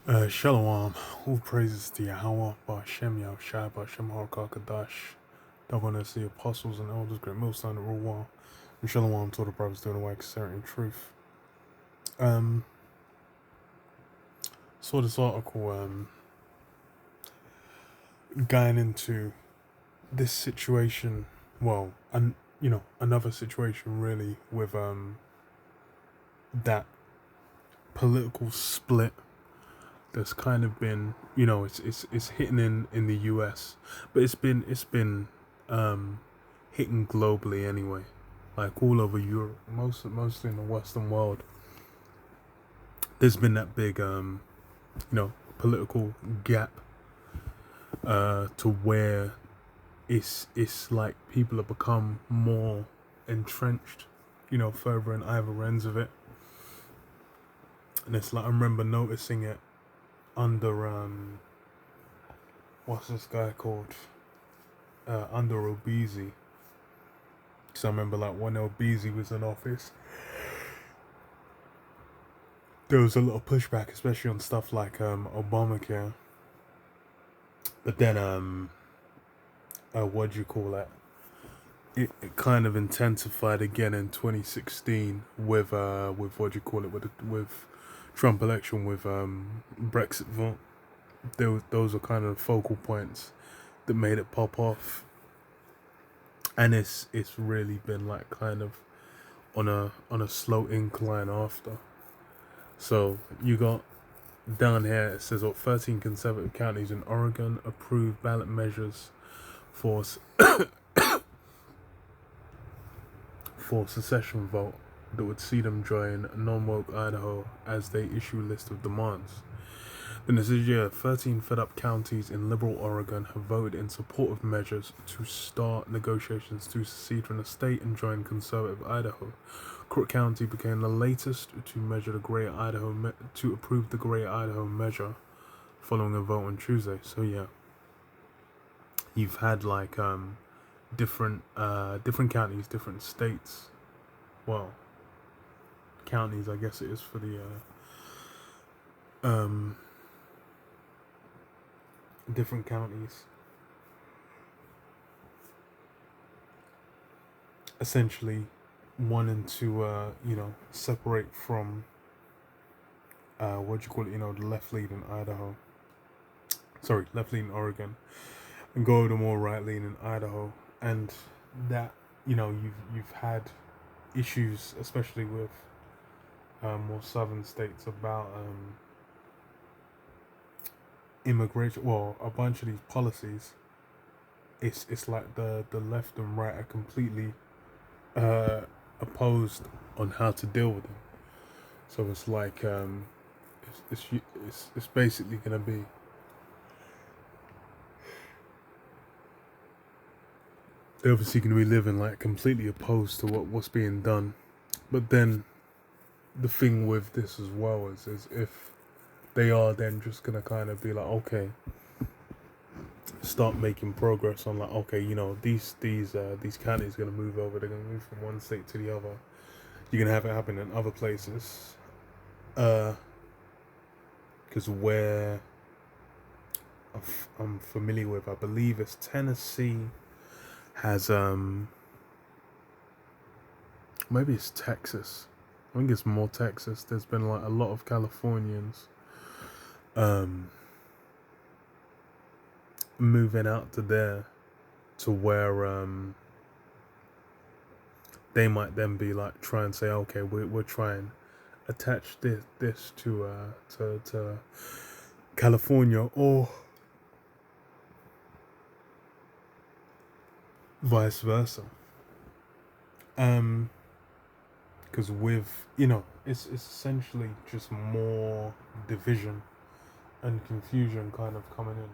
Shalom, all praises to Yahweh, Ba'ashem Yahushai, Ba'ashem HaRakakadash, Dagonas, the apostles and elders, great millstone that rule well, and Shalom to all the brothers doing the way, concerning truth. Saw this article, going into this situation, well, and another situation really with, that political split that's kind of been, it's hitting in the US, but it's been hitting globally anyway, like all over Europe, mostly in the Western world. There's been that big political gap to where it's like people have become more entrenched, further in either ends of it, and it's like I remember noticing it under what's this guy called, under Obizi. So I remember like when Obizi was in office, there was a lot of pushback, especially on stuff like Obamacare. But then what do you call it? It kind of intensified again in 2016 with what do you call it, with Trump election, with Brexit vote. Those are kind of the focal points that made it pop off, and it's really been like kind of on a slow incline after. So you got down here, it says 13 conservative counties in Oregon approved ballot measures for for secession vote that would see them join non-woke Idaho as they issue a list of demands. Then it says, 13 fed-up counties in liberal Oregon have voted in support of measures to start negotiations to secede from the state and join conservative Idaho. Crook County became the latest to measure the Greater Idaho to approve the Greater Idaho measure, following a vote on Tuesday. So yeah, you've had like different counties, different states. Well, counties, I guess it is for the different counties essentially wanting to separate from what do you call it, the left lead in left lead in Oregon, and go to more right lean in Idaho. And that, you've had issues, especially with more southern states, about immigration. Well, a bunch of these policies, it's like the left and right are completely opposed on how to deal with them. So it's like it's basically gonna be they're obviously gonna be living like completely opposed to what's being done. But then the thing with this as well is if they are then just gonna kind of be like, okay, start making progress on like, okay, these counties are gonna move over, they're gonna move from one state to the other. You're gonna have it happen in other places, because where I'm familiar with, I believe it's Tennessee has maybe it's Texas. I think it's more Texas. There's been like a lot of Californians moving out to there, to where they might then be like try and say, okay, we're trying attach this to California, or vice versa. Because with it's essentially just more division and confusion kind of coming in.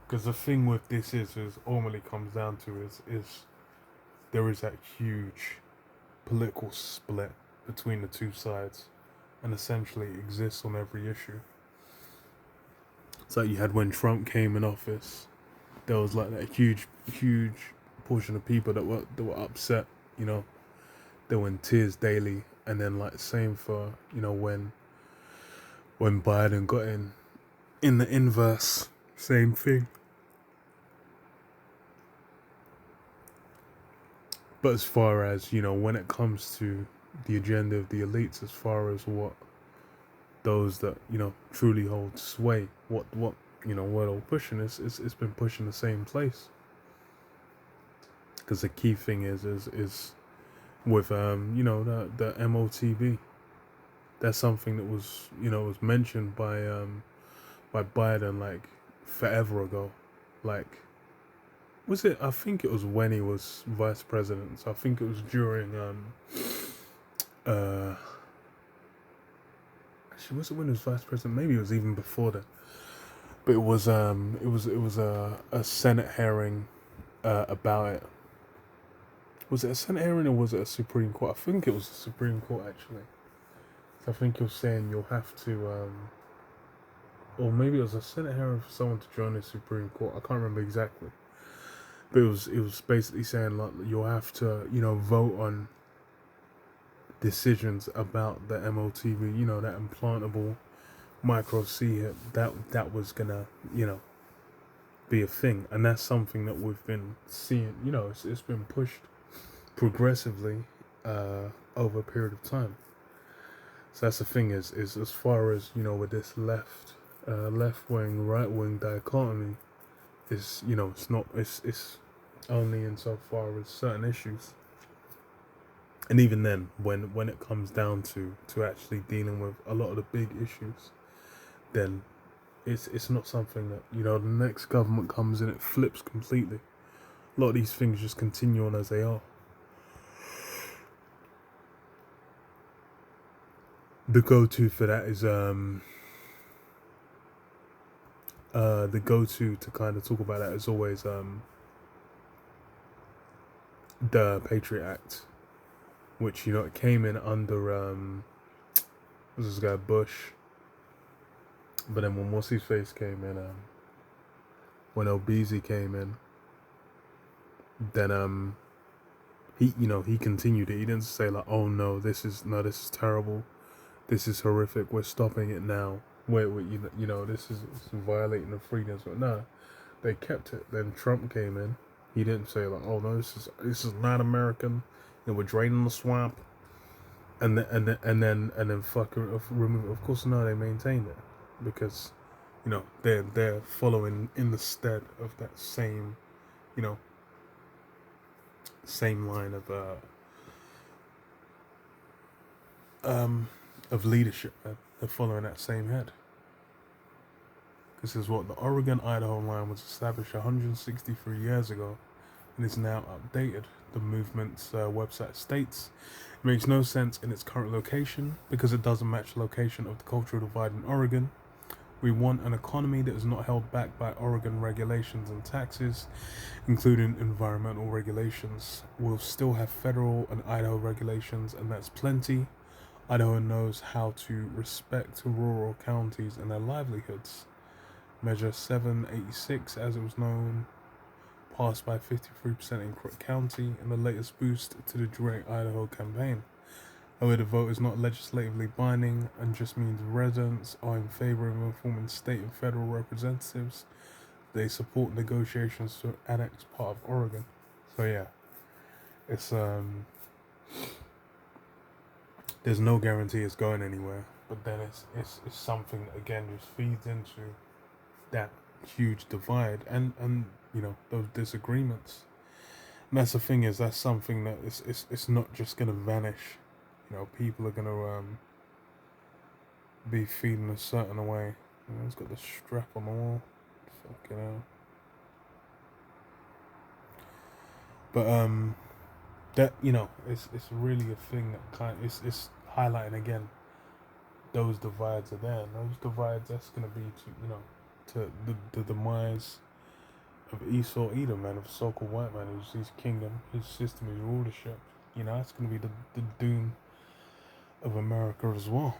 Because the thing with this is ultimately comes down to is there is that huge political split between the two sides, and essentially exists on every issue. It's like you had when Trump came in office, there was like that huge portion of people that were upset, they were in tears daily. And then like same for when when Biden got in the inverse, same thing. But as far as, when it comes to the agenda of the elites, as far as what those that, truly hold sway, what what all pushing it's been pushing the same place. Because the key thing is with the MOTV. That's something that was was mentioned by Biden like forever ago. Like, was it? I think it was when he was vice president. So I think it was during actually, was it when he was vice president? Maybe it was even before that. But it was a Senate hearing about it. Was it a Senate hearing or was it a Supreme Court? I think it was the Supreme Court actually. So I think you're saying you'll have to or maybe it was a Senate hearing for someone to join the Supreme Court. I can't remember exactly. But it was basically saying like you'll have to, vote on decisions about the MOTV, that implantable micro C hip that was gonna, be a thing. And that's something that we've been seeing, it's been pushed progressively over a period of time. So that's the thing is as far as, with this left wing, right wing dichotomy, is it's only insofar as certain issues. And even then, when it comes down to actually dealing with a lot of the big issues, then it's not something that, the next government comes in, it flips completely. A lot of these things just continue on as they are. The go-to for that is the go-to to kind of talk about that is always the Patriot Act, which it came in under this guy Bush, but then when what's his face came in, when Obeezy came in, then he continued it. He didn't say like, oh no, this is terrible, this is horrific, we're stopping it now. Wait, this is violating the freedoms. But no, they kept it. Then Trump came in. He didn't say like, oh no, this is not American. We're draining the swamp. And then fucking remove it. Of course, no, they maintained it because, they're following in the stead of that same, same line of leadership. They're following that same head. This is what the Oregon-Idaho line was established 163 years ago and is now outdated. The movement's website states it makes no sense in its current location because it doesn't match the location of the cultural divide in Oregon. We want an economy that is not held back by Oregon regulations and taxes, including environmental regulations. We'll still have federal and Idaho regulations, and that's plenty. Idaho knows how to respect rural counties and their livelihoods. Measure 786, as it was known, passed by 53% in Crook County in the latest boost to the Direct Idaho campaign. However, the vote is not legislatively binding and just means residents are in favor of informing state and federal representatives they support negotiations to annex part of Oregon. So yeah, it's there's no guarantee it's going anywhere, but then it's something that again just feeds into that huge divide and those disagreements. And that's the thing is that's something that it's not just gonna vanish. People are gonna be feeling a certain way. It's got the strap on the wall. Fucking hell. But that it's really a thing that it's highlighting again. Those divides are there. And those divides that's gonna be to the demise of Esau Edom, man, of so-called white man, who's his kingdom, his system, his rulership. That's gonna be the doom of America as well.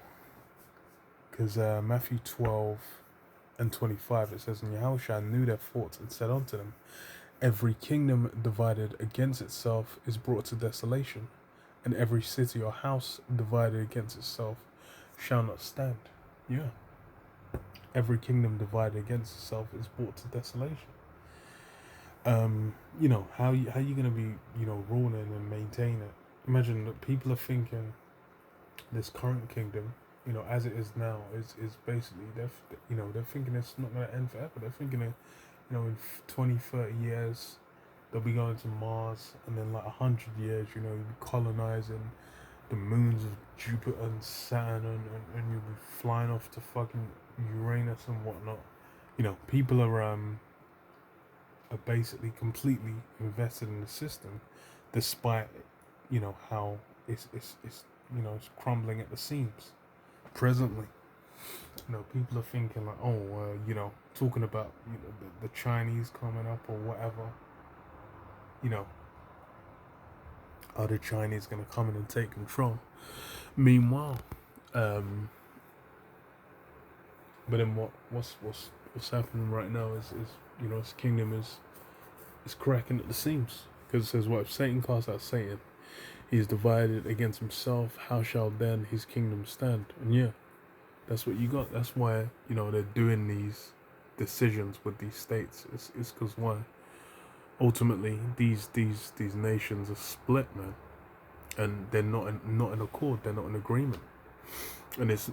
Because Matthew 12 and 25 it says, and Yahushua knew their thoughts and said unto them, every kingdom divided against itself is brought to desolation, and every city or house divided against itself shall not stand. Yeah. every kingdom divided against itself is brought to desolation. How you gonna be, ruling and maintain it? Imagine that people are thinking this current kingdom, as it is now, is basically they're thinking it's not gonna end forever. They're thinking that, in 20, 30 years, they'll be going to Mars, and then like 100 years, you'll be colonizing the moons of Jupiter and Saturn, and you'll be flying off to fucking Uranus and whatnot. People are basically completely invested in the system, despite how it's crumbling at the seams. Presently, people are thinking like, oh, talking about the Chinese coming up or whatever. Are the Chinese gonna come in and take control? Meanwhile, but then what's happening right now is his kingdom is cracking at the seams, because it says, what if Satan casts out Satan, he is divided against himself, how shall then his kingdom stand? And yeah, that's what you got. That's why they're doing these decisions with these states. It's because why ultimately these nations are split, man, and they're not in accord. They're not in agreement, and it's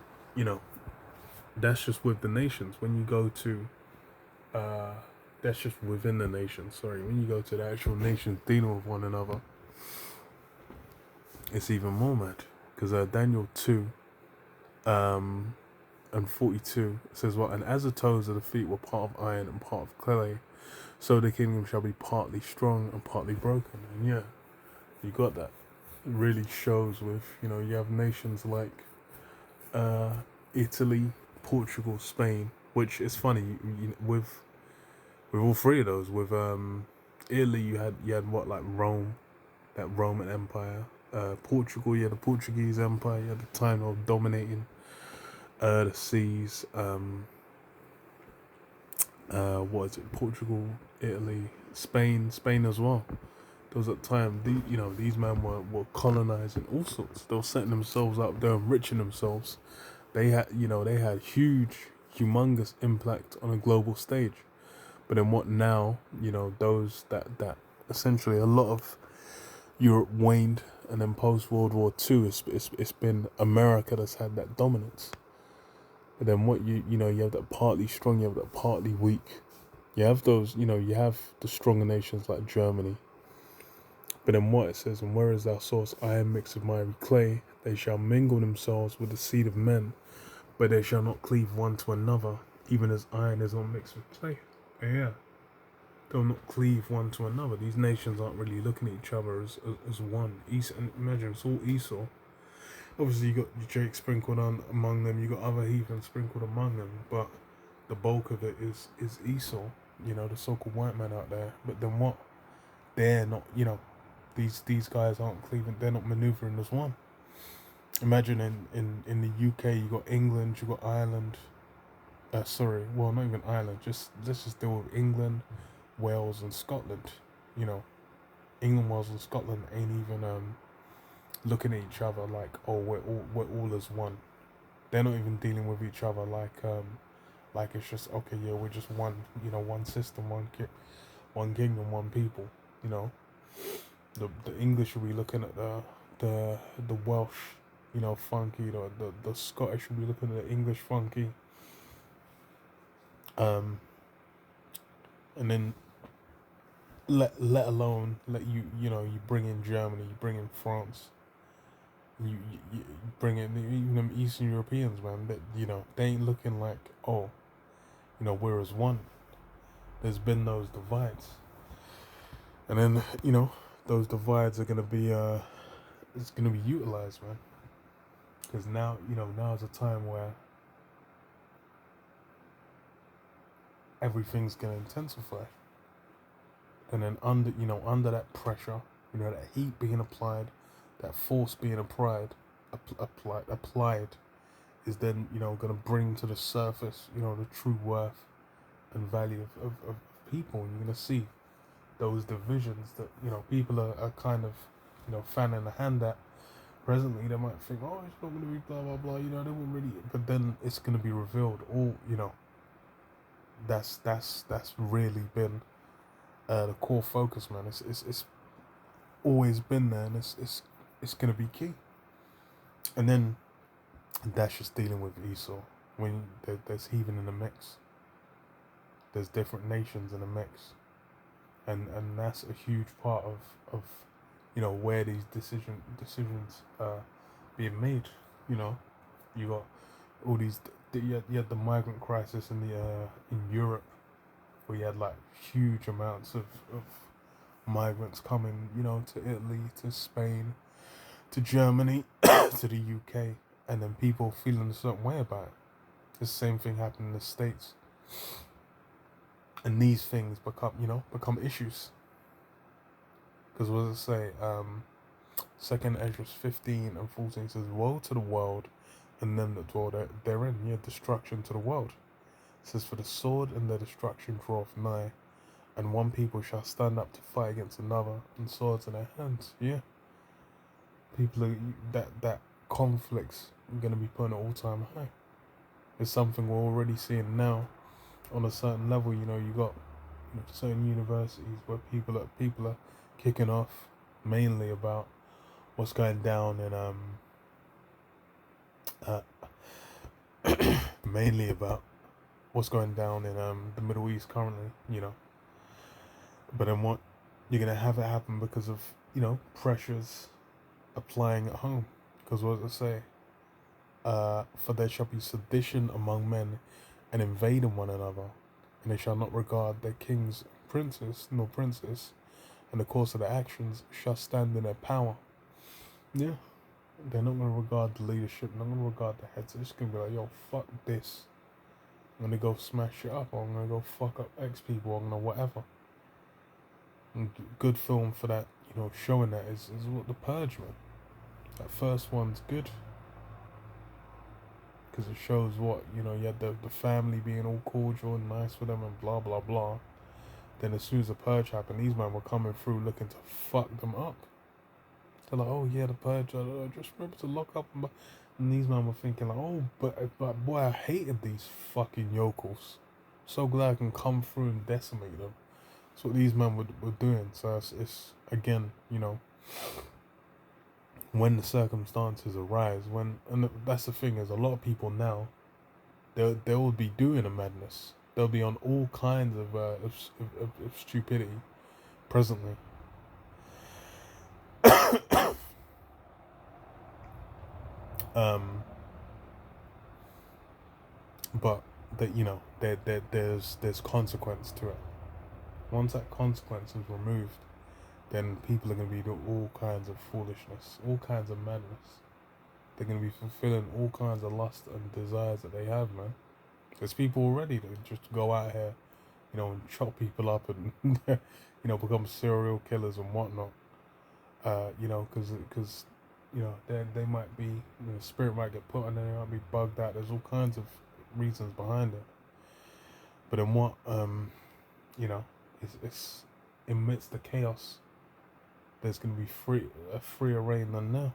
that's just with the nations. When you go to that's just within the nation. Sorry, when you go to the actual nations dealing with one another, it's even more mad. Because Daniel 2 and 42 says, what? And as the toes of the feet were part of iron and part of clay, so the kingdom shall be partly strong and partly broken. And yeah, you got that. It really shows with, you have nations like Italy, Portugal, Spain, which is funny, with all three of those. With Italy, you had what, like Rome, that Roman Empire. Portugal, you had the Portuguese Empire. You had the time of dominating the seas. What is it? Portugal, Italy, Spain as well. There was a time these men were colonizing all sorts. They were setting themselves up. They were enriching themselves. They had huge, humongous impact on a global stage. But then what now? Those that essentially a lot of Europe waned, and then post World War II, it's been America that's had that dominance. But then what you have that partly strong, you have that partly weak. You have those, you have the stronger nations like Germany. But then what it says, and whereas thou sawest iron mixed with miry clay, they shall mingle themselves with the seed of men, but they shall not cleave one to another, even as iron is not mixed with clay. Yeah. They'll not cleave one to another. These nations aren't really looking at each other as one. Esau, and imagine it's all Esau. Obviously, you got Jake sprinkled on among them. You got other heathens sprinkled among them, but the bulk of it is Esau. The so-called white man out there. But then what? They're not. These guys aren't cleaving. They're not maneuvering as one. Imagine in the UK, you got England, you got Ireland. Sorry, well, not even Ireland. Let's just deal with England, Wales, and Scotland. England, Wales, and Scotland ain't even looking at each other like, oh, we're all as one. They're not even dealing with each other like it's just, okay, yeah, we're just one, one system, one kingdom, one people. The English will be looking at the Welsh, funky. The Scottish will be looking at the English funky. And then let alone let you bring in Germany, you bring in France, you bring in even them Eastern Europeans, man. That they ain't looking like, oh, we're as one. There's been those divides, and then those divides are gonna be it's gonna be utilized, man. Because now now is a time where everything's gonna intensify. And then under that pressure, that heat being applied, that force being applied, is then going to bring to the surface the true worth and value of people. And you're going to see those divisions that people are kind of fanning the hand at presently they might think, oh, it's not going to be blah blah blah. They won't really. But then it's going to be revealed. All that's really been the core focus, man. It's always been there, and it's going to be key. And then that's just dealing with Esau. When there's heathen in the mix, there's different nations in the mix, and that's a huge part of where these decisions are being made. You got all these. You had the migrant crisis in Europe, where you had like huge amounts of migrants coming, to Italy, to Spain, to Germany, to the UK, and then people feeling a certain way about it. The same thing happened in the States, and these things become issues. Because what does it say? 2nd Ezra 15 and 14 says, "Woe to the world, and them that dwell therein, yeah, destruction to the world." It says, "For the sword and their destruction draweth nigh, and one people shall stand up to fight against another, and swords in their hands." Yeah, people are, that conflict's going to be put at all time high. It's something we're already seeing now. On a certain level, you got certain universities where people are kicking off mainly about what's going down in mainly about what's going down in the Middle East currently, But then what you're gonna have it happen because of pressures applying at home. Because what does it say? For there shall be sedition among men, and invading one another, and they shall not regard their kings, princes, nor princes, and the course of their actions shall stand in their power. Yeah. They're not going to regard the leadership, they're not going to regard the heads. They're just going to be like, yo, fuck this. I'm going to go smash it up, or I'm going to go fuck up X people, or I'm going to whatever. And good film for that, showing that is what The Purge, man. That first one's good. Because it shows what, you had the family being all cordial and nice with them and blah, blah, blah. Then as soon as the Purge happened, these men were coming through looking to fuck them up. They're like, oh yeah, the Purge, just remember to lock up. And these men were thinking like, oh, but boy, I hated these fucking yokels. So glad I can come through and decimate them. That's what these men were doing. So it's again, when the circumstances arise, and that's the thing, is a lot of people now, they will be doing a madness. They'll be on all kinds of stupidity presently. But that there's consequence to it. Once that consequence is removed, then people are going to be doing all kinds of foolishness, all kinds of madness. They're going to be fulfilling all kinds of lust and desires that they have, man. There's people already that just go out here, and chop people up and, become serial killers and whatnot. Because they might be, spirit might get put on there, they might be bugged out. There's all kinds of reasons behind it. But then what, it's amidst the chaos, there's going to be a freer reign than now.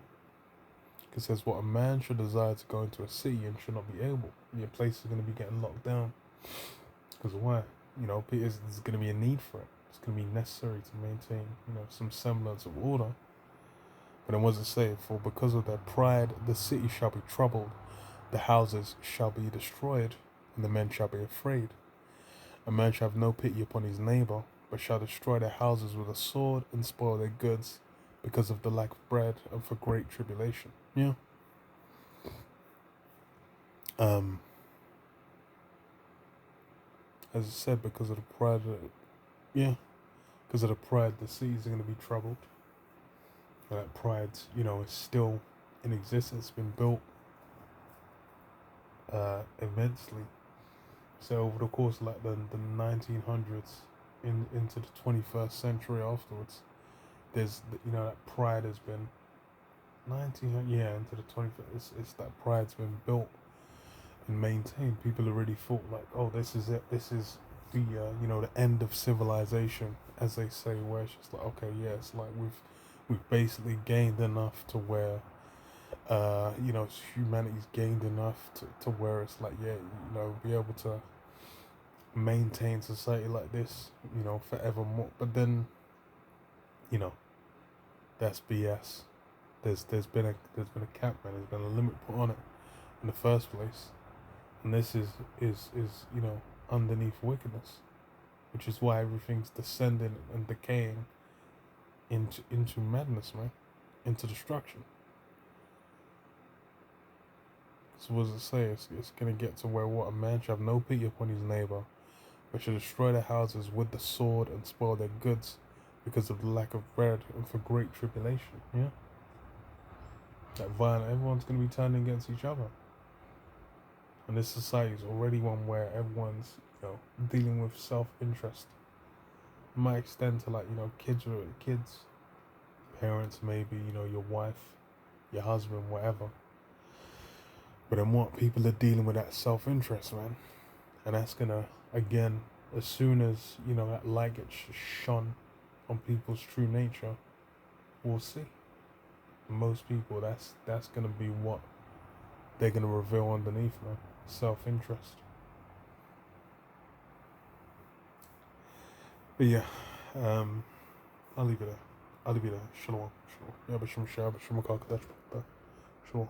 Because says what a man should desire to go into a city and should not be able. Your place is going to be getting locked down. Because why? There's going to be a need for it. It's going to be necessary to maintain, some semblance of order. But then what does it say? For because of their pride, the city shall be troubled, the houses shall be destroyed, and the men shall be afraid. A man shall have no pity upon his neighbor, but shall destroy their houses with a sword and spoil their goods, because of the lack of bread and for great tribulation. Yeah. As I said, because of the pride, because of the pride, the cities are going to be troubled. And that pride, is still in existence, been built immensely. So over the course of like the 1900s into the 21st century afterwards, there's that pride has been into the 21st. It's that pride's been built and maintained. People already thought like, oh, this is it. This is the the end of civilization, as they say. Where it's just like, okay, yeah, it's like we've basically gained enough to where You know, humanity's gained enough to where it's like, yeah, you know, be able to maintain society like this, you know, forevermore. But then, you know, that's BS. There's been a cap, man. There's been a limit put on it in the first place, and this is you know, underneath wickedness, which is why everything's descending and decaying into madness, man, into destruction. So what does it say? It's gonna get to where what, a man shall have no pity upon his neighbor, but shall destroy their houses with the sword and spoil their goods because of the lack of bread and for great tribulation. Yeah, that violent. Everyone's gonna be turned against each other, and this society is already one where everyone's, you know, dealing with self-interest. It might extend to, like, you know, kids, parents, maybe, you know, your wife, your husband, whatever. But then what, people are dealing with that self-interest, man. And that's gonna, again, as soon as, you know, that light gets shone on people's true nature, we'll see. Most people, that's gonna be what they're gonna reveal underneath, man. Self-interest. But yeah, I'll leave it there. I'll leave it there. Shalom. Shalom. Yeah, but Shalom. Shalom. Shalom. Shalom.